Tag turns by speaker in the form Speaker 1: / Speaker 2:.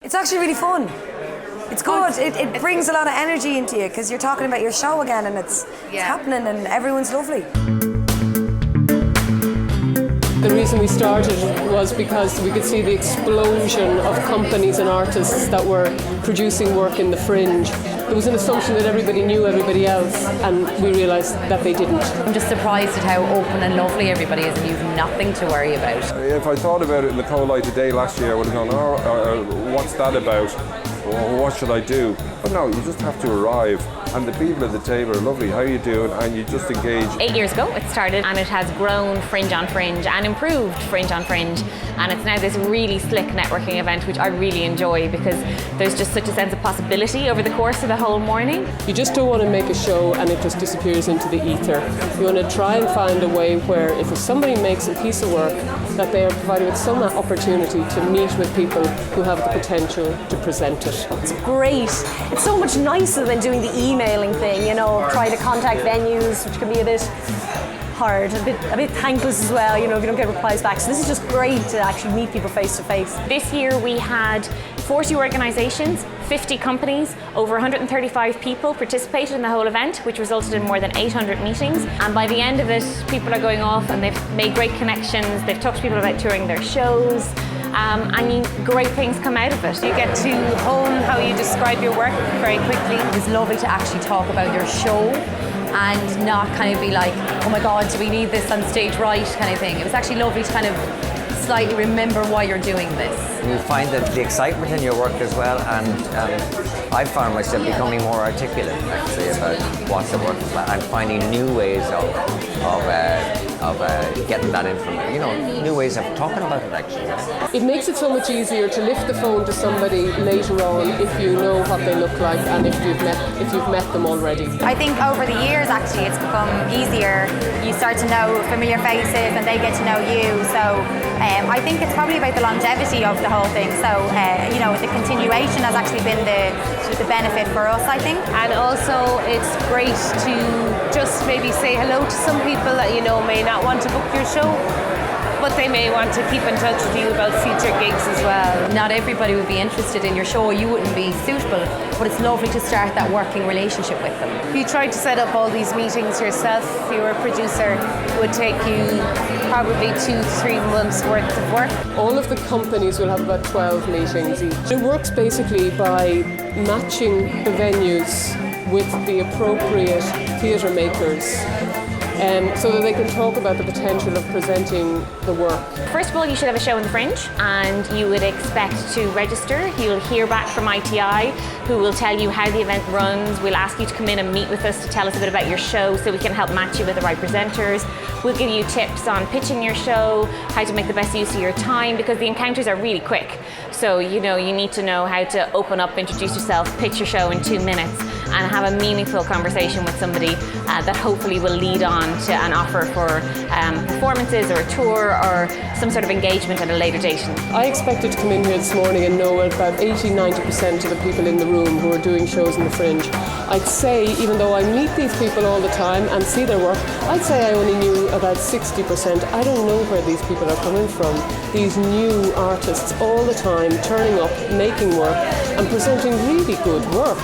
Speaker 1: It's actually really fun. It's good. It brings a lot of energy into you because you're talking about your show again, and it's happening, and everyone's lovely.
Speaker 2: The reason we started was because we could see the explosion of companies and artists that were producing work in the fringe. There was an assumption that everybody knew everybody else, and we realised that they didn't.
Speaker 3: I'm just surprised at how open and lovely everybody is, and you've nothing to worry about.
Speaker 4: If I thought about it in the cold light of day last year, I would have gone, what's that about? What should I do? But no, you just have to arrive, and the people at the table are lovely. How are you doing? And you just engage.
Speaker 5: 8 years ago it started, and it has grown Fringe on Fringe and improved Fringe on Fringe, and it's now this really slick networking event which I really enjoy because there's just such a sense of possibility over the course of the whole morning.
Speaker 2: You just don't want to make a show and it just disappears into the ether. You want to try and find a way where if somebody makes a piece of work, that they are provided with some opportunity to meet with people who have the potential to present it.
Speaker 6: It's great. It's so much nicer than doing the emailing thing, you know, trying to contact venues, which can be a bit hard, a bit thankless as well, you know, if you don't get replies back. So this is just great to actually meet people face to face.
Speaker 5: This year we had 40 organisations, 50 companies, over 135 people participated in the whole event, which resulted in more than 800 meetings. And by the end of it, people are going off and they've made great connections, they've talked to people about touring their shows, and great things come out of it.
Speaker 7: You get to hone how you describe your work very quickly.
Speaker 3: It's lovely to actually talk about your show and not kind of be like, oh my God, do we need this on stage right kind of thing. It was actually lovely to kind of slightly remember why you're doing this.
Speaker 8: You find that the excitement in your work as well, and I found myself becoming more articulate actually about what's the work and finding new ways of getting that information, you know, new ways of talking about it actually.
Speaker 2: It makes it so much easier to lift the phone to somebody later on if you know what they look like and if you've met them already.
Speaker 9: I think over the years actually it's become easier. You start to know familiar faces and they get to know you. So I think it's probably about the longevity of the whole thing. So you know, the continuation has actually been the benefit for us, I think.
Speaker 7: And also it's great to just maybe say hello to some people that you know may not want to book your show, but they may want to keep in touch with you about future gigs as well.
Speaker 3: Not everybody would be interested in your show, you wouldn't be suitable, but it's lovely to start that working relationship with them.
Speaker 7: If you tried to set up all these meetings yourself, if you were a producer, it would take you probably 2 to 3 months worth of work.
Speaker 2: All of the companies will have about 12 meetings each. It works basically by matching the venues with the appropriate theatre makers, so that they can talk about the potential of presenting the work.
Speaker 5: First of all, you should have a show in the Fringe, and you would expect to register. You'll hear back from ITI, who will tell you how the event runs. We'll ask you to come in and meet with us to tell us a bit about your show so we can help match you with the right presenters. We'll give you tips on pitching your show, how to make the best use of your time, because the encounters are really quick. So, you know, you need to know how to open up, introduce yourself, pitch your show in 2 minutes, and have a meaningful conversation with somebody that hopefully will lead on to an offer for performances or a tour or some sort of engagement at a later date.
Speaker 2: I expected to come in here this morning and know about 80-90% of the people in the room who are doing shows in the Fringe. I'd say, even though I meet these people all the time and see their work, I'd say I only knew about 60%. I don't know where these people are coming from. These new artists all the time turning up, making work and presenting really good work.